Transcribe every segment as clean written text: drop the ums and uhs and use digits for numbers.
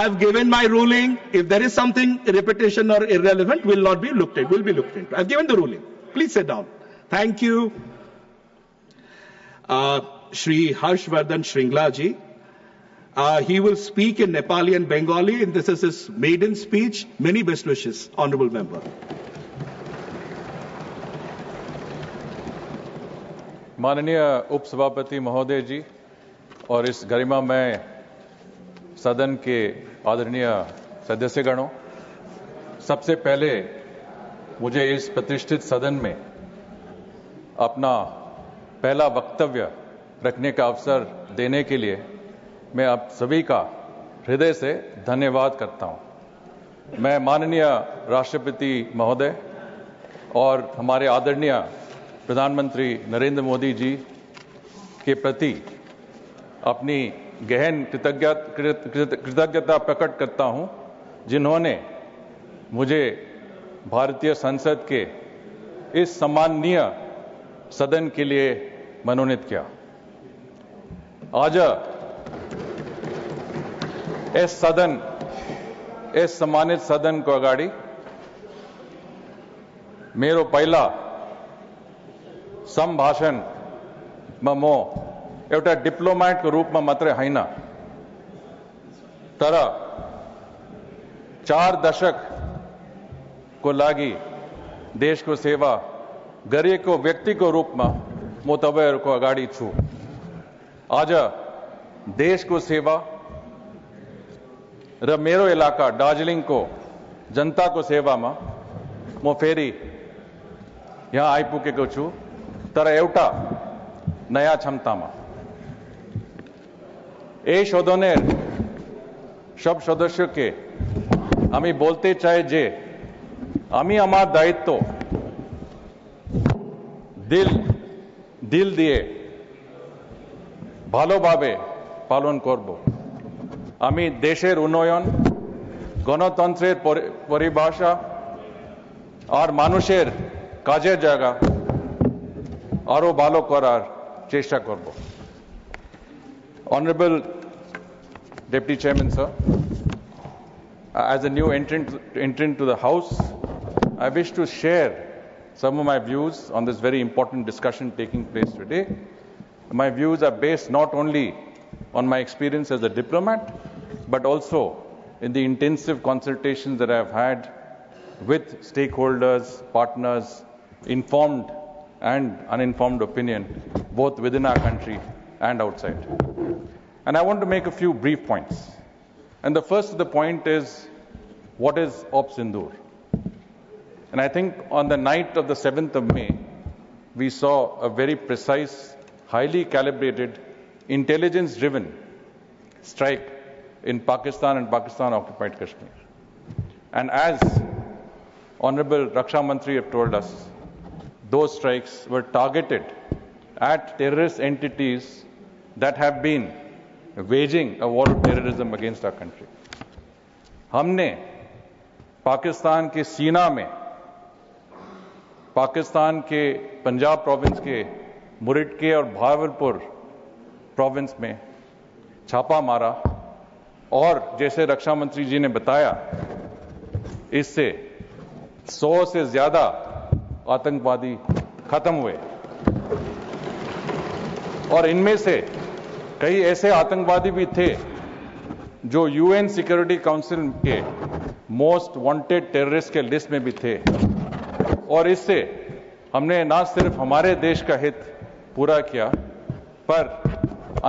have given my ruling. If there is something repetition or irrelevant, will not be looked at. Will be looked into. I've given the ruling. Please sit down. Thank you. Shri Harshvardhan Shringla ji. He will speak in Nepali and Bengali, and this is his maiden speech. Many best wishes, honorable member. माननीय उपसभापति महोदय जी और इस गरिमामय सदन के आदरणीय सदस्यगणों, सबसे पहले मुझे इस प्रतिष्ठित सदन में अपना पहला वक्तव्य रखने का अवसर देने के लिए मैं आप सभी का हृदय से धन्यवाद करता हूं। मैं माननीय राष्ट्रपति महोदय और हमारे आदरणीय प्रधानमंत्री नरेंद्र मोदी जी के प्रति अपनी गहन कृतज्ञता प्रकट करता हूं, जिन्होंने मुझे भारतीय संसद के इस सम्माननीय सदन के लिए मनोनीत किया। आज इस सम्मानित सदन को अगाड़ी मेरो पहिला संभाषण म एउटा डिप्लोमेट को रूप में मात्र हैन, तर 4 दशक को लागि देश को सेवा गरिएको व्यक्ति को रूप में म तपाईहरुको अगाडि छु। आज देश को सेवा र मेरो इलाका दार्जिलिङ को जनता को सेवा में म फेरि यहाँ आइपुगेको छु, तर एउटा नयाँ क्षमतामा। এই সদনের সব সদস্যকে আমি বলতে চাই যে আমি আমার দায়িত্ব দিল দিয়ে ভালোভাবে পালন করব। আমি দেশের উন্নয়ন, গণতন্ত্রের পরিভাষা আর মানুষের কাজের জায়গা আরো ভালো করার চেষ্টা করব। Honorable Deputy Chairman, sir, as a new entrant to the House, I wish to share some of my views on this very important discussion taking place today. My views are based not only on my experience as a diplomat, but also in the intensive consultations that I have had with stakeholders, partners, informed and uninformed opinion, both within our country and outside. And I want to make a few brief points. And the first of the point is, what is Op Sindoor? And I think on the night of the 7th of May, we saw a very precise, highly calibrated, intelligence-driven strike in Pakistan and Pakistan-occupied Kashmir. And as Honorable Raksha Mantri have told us, those strikes were targeted at terrorist entities that have been waging a war of terrorism against our country. हमने पाकिस्तान के सीना में, पाकिस्तान के Punjab province के मुरिड के और Bahawalpur province में छापा मारा और जैसे रक्षा मंत्री जी ने बताया, इससे 100 से ज्यादा आतंकवादी खत्म हुए और इनमें से कई ऐसे आतंकवादी भी थे जो यूएन सिक्योरिटी काउंसिल के मोस्ट वांटेड टेररिस्ट के लिस्ट में भी थे। और इससे हमने न सिर्फ हमारे देश का हित पूरा किया, पर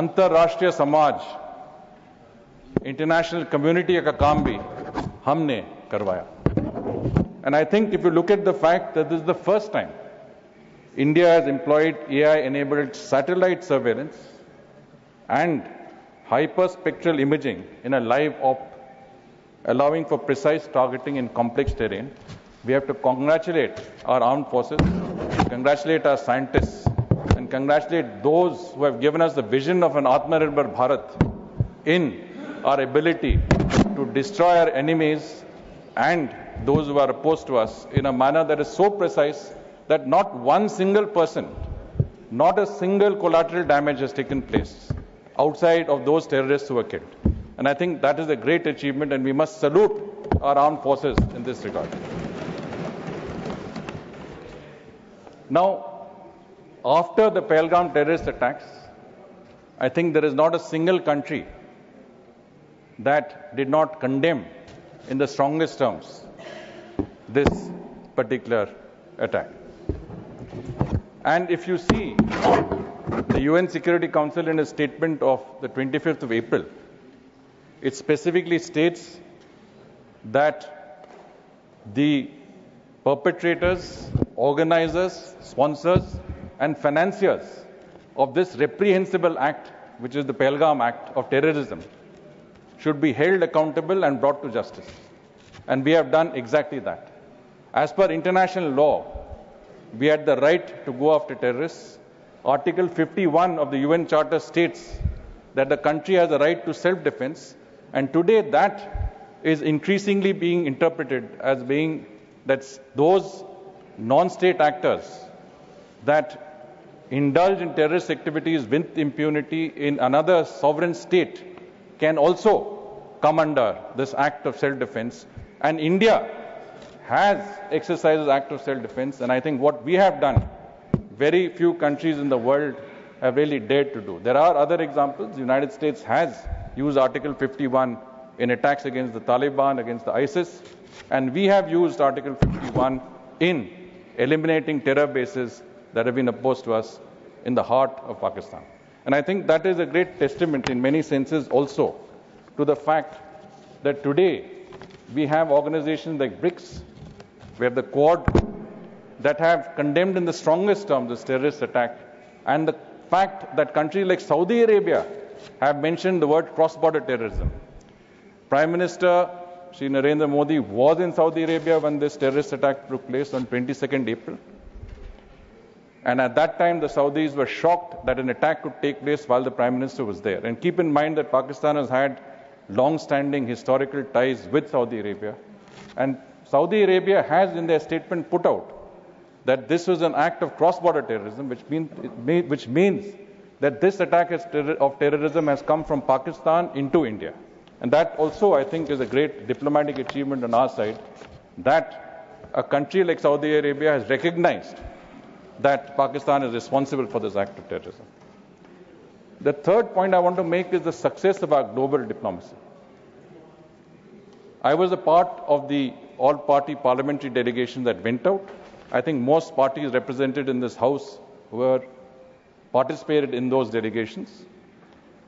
अंतर्राष्ट्रीय समाज, इंटरनेशनल कम्युनिटी का काम भी हमने करवाया। And I think if you look at the fact that this is the first time India has employed AI-enabled satellite surveillance and hyperspectral imaging in a live op, allowing for precise targeting in complex terrain, we have to congratulate our armed forces, congratulate our scientists, and congratulate those who have given us the vision of an Atmanirbhar Bharat in our ability to destroy our enemies and those who are opposed to us in a manner that is so precise that not one single person, not a single collateral damage has taken place outside of those terrorists who were killed. And I think that is a great achievement, and we must salute our armed forces in this regard. Now, after the Pahalgam terrorist attacks, I think there is not a single country that did not condemn in the strongest terms this particular attack. And if you see the UN Security Council in a statement of the 25th of April, it specifically states that the perpetrators, organizers, sponsors, and financiers of this reprehensible act, which is the Pahalgam Act of terrorism, should be held accountable and brought to justice. And we have done exactly that. As per international law, we had the right to go after terrorists. Article 51 of the UN Charter states that the country has a right to self-defense, and today that is increasingly being interpreted as being that those non-state actors that indulge in terrorist activities with impunity in another sovereign state can also come under this act of self-defense. And India has exercised this act of self-defense, and I think what we have done, very few countries in the world have really dared to do. There are other examples. The United States has used Article 51 in attacks against the Taliban, against the ISIS, and we have used Article 51 in eliminating terror bases that have been opposed to us in the heart of Pakistan. And I think that is a great testament in many senses also to the fact that today we have organizations like BRICS, we have the Quad, that have condemned in the strongest terms this terrorist attack, and the fact that countries like Saudi Arabia have mentioned the word cross-border terrorism. Prime Minister Shri Narendra Modi was in Saudi Arabia when this terrorist attack took place on 22nd April. And at that time, the Saudis were shocked that an attack could take place while the Prime Minister was there. And keep in mind that Pakistan has had long-standing historical ties with Saudi Arabia. And Saudi Arabia has in their statement put out that this was an act of cross-border terrorism, which means that this attack of terrorism has come from Pakistan into India. And that also, I think, is a great diplomatic achievement on our side, that a country like Saudi Arabia has recognized that Pakistan is responsible for this act of terrorism. The third point I want to make is the success of our global diplomacy. I was a part of the all-party parliamentary delegation that went out. I think most parties represented in this House participated in those delegations.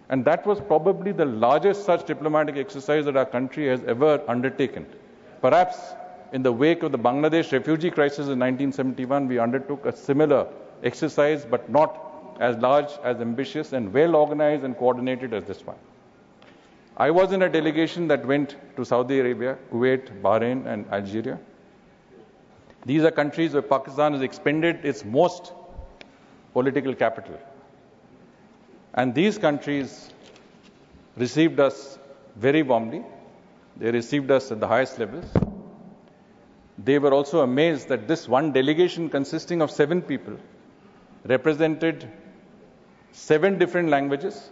And that was probably the largest such diplomatic exercise that our country has ever undertaken. Perhaps in the wake of the Bangladesh refugee crisis in 1971, we undertook a similar exercise, but not as large, as ambitious, and well organized and coordinated as this one. I was in a delegation that went to Saudi Arabia, Kuwait, Bahrain, and Algeria. These are countries where Pakistan has expended its most political capital. And these countries received us very warmly. They received us at the highest levels. They were also amazed that this one delegation consisting of 7 people represented 7 different languages,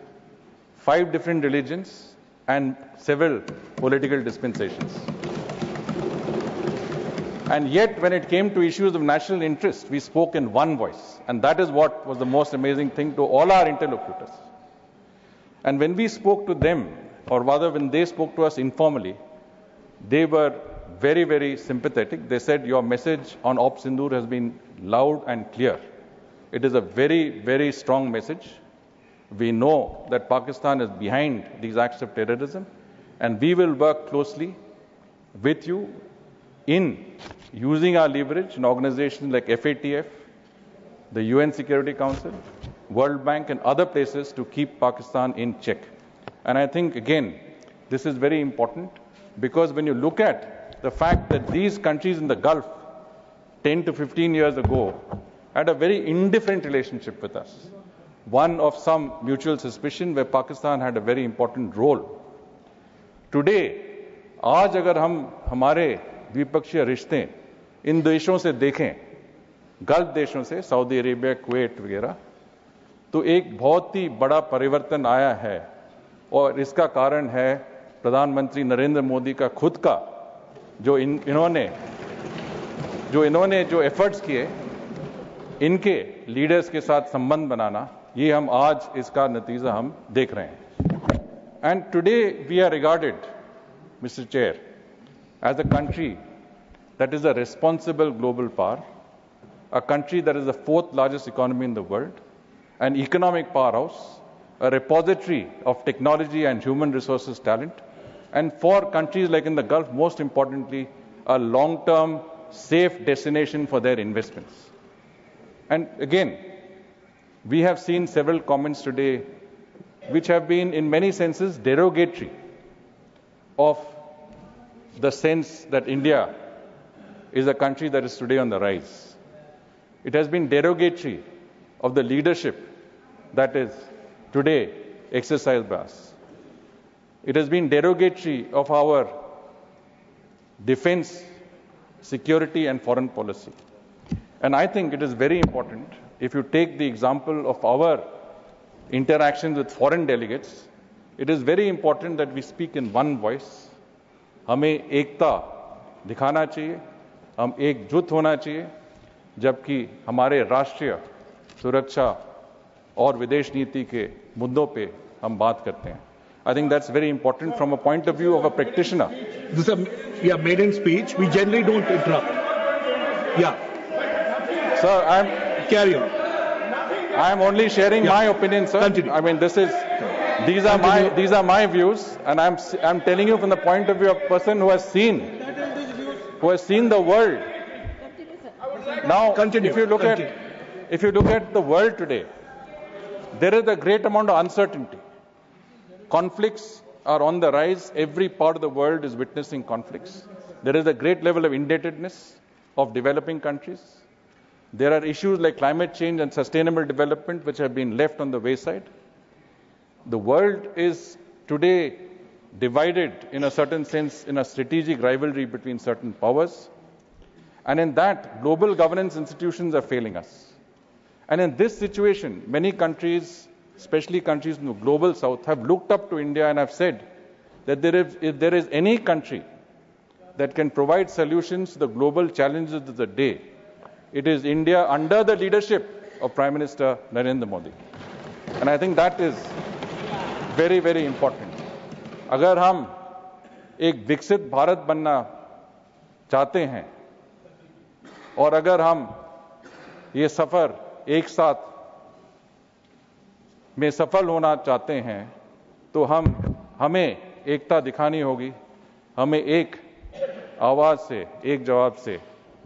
5 different religions, and several political dispensations. And yet, when it came to issues of national interest, we spoke in one voice. And that is what was the most amazing thing to all our interlocutors. And when we spoke to them, or rather when they spoke to us informally, they were very, very sympathetic. They said, your message on Op Sindoor has been loud and clear. It is a very, very strong message. We know that Pakistan is behind these acts of terrorism, and we will work closely with you in using our leverage in organizations like FATF, the UN Security Council, World Bank, and other places to keep Pakistan in check. And I think, again, this is very important, because when you look at the fact that these countries in the Gulf 10 to 15 years ago had a very indifferent relationship with us, one of some mutual suspicion where Pakistan had a very important role. Today, आज अगर हम हमारे द्विपक्षीय रिश्ते इन देशों से देखें, gulf देशों से, सऊदी अरेबिया, कुवैत वगैरह, तो एक बहुत ही बड़ा परिवर्तन आया है और इसका कारण है प्रधानमंत्री नरेंद्र मोदी का खुद का जो इन्होंने जो एफर्ट्स किए, इनके लीडर्स के साथ संबंध बनाना, ये हम आज इसका नतीजा हम देख रहे हैं. And today we are regarded, mister chair, as a country that is a responsible global power, a country that is the fourth largest economy in the world, an economic powerhouse, a repository of technology and human resources talent, and for countries like in the Gulf, most importantly, a long-term safe destination for their investments. And again, we have seen several comments today which have been in many senses derogatory of the sense that India is a country that is today on the rise. It has been derogatory of the leadership that is today exercised by us. It has been derogatory of our defense, security and foreign policy. And I think it is very important, if you take the example of our interactions with foreign delegates, it is very important that we speak in one voice. हमें एकता दिखाना चाहिए, हम एकजुट होना चाहिए, जबकि हमारे राष्ट्रीय सुरक्षा और विदेश नीति के मुद्दों पे हम बात करते हैं. I think that's very important from a point of view of a practitioner. This is a maiden speech. We generally don't interrupt. Yeah. Sir, Carry on. I'm only sharing my opinion, sir. Continue. I mean, these are my views, and I'm telling you from the point of view of a person who has seen the world. Now, Continue. if you look at the world today, there is a great amount of uncertainty. Conflicts are on the rise. Every part of the world is witnessing conflicts. There is a great level of indebtedness of developing countries. There are issues like climate change and sustainable development which have been left on the wayside. The world is today divided in a certain sense in a strategic rivalry between certain powers. And in that, global governance institutions are failing us. And in this situation, many countries, especially countries in the global south, have looked up to India and have said that if there is any country that can provide solutions to the global challenges of the day, it is India under the leadership of Prime Minister Narendra Modi. And I think that is very, very important. अगर हम एक विकसित भारत बनना चाहते हैं और अगर हम ये सफर एक साथ में सफल होना चाहते हैं तो हमें एकता दिखानी होगी, हमें एक आवाज से, एक जवाब से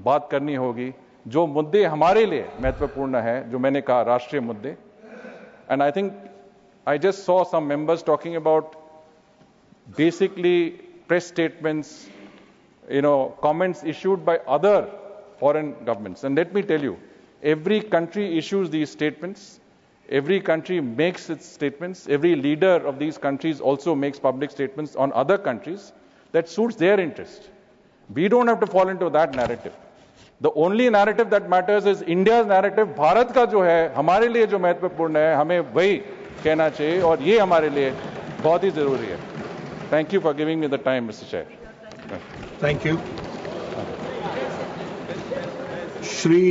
बात करनी होगी जो मुद्दे हमारे लिए महत्वपूर्ण है, जो मैंने कहा राष्ट्रीय मुद्दे. And I think I just saw some members talking about basically press statements, comments issued by other foreign governments. And let me tell you, every country issues these statements. Every country makes its statements. Every leader of these countries also makes public statements on other countries that suits their interest. We don't have to fall into that narrative. The only narrative that matters is India's narrative. Bharat का जो है, हमारे लिए जो महत्वपूर्ण है, हमें वही कहना चाहिए और ये हमारे लिए बहुत ही जरूरी है. Thank you for giving me the time, Mr. Chair. Thank you. Shri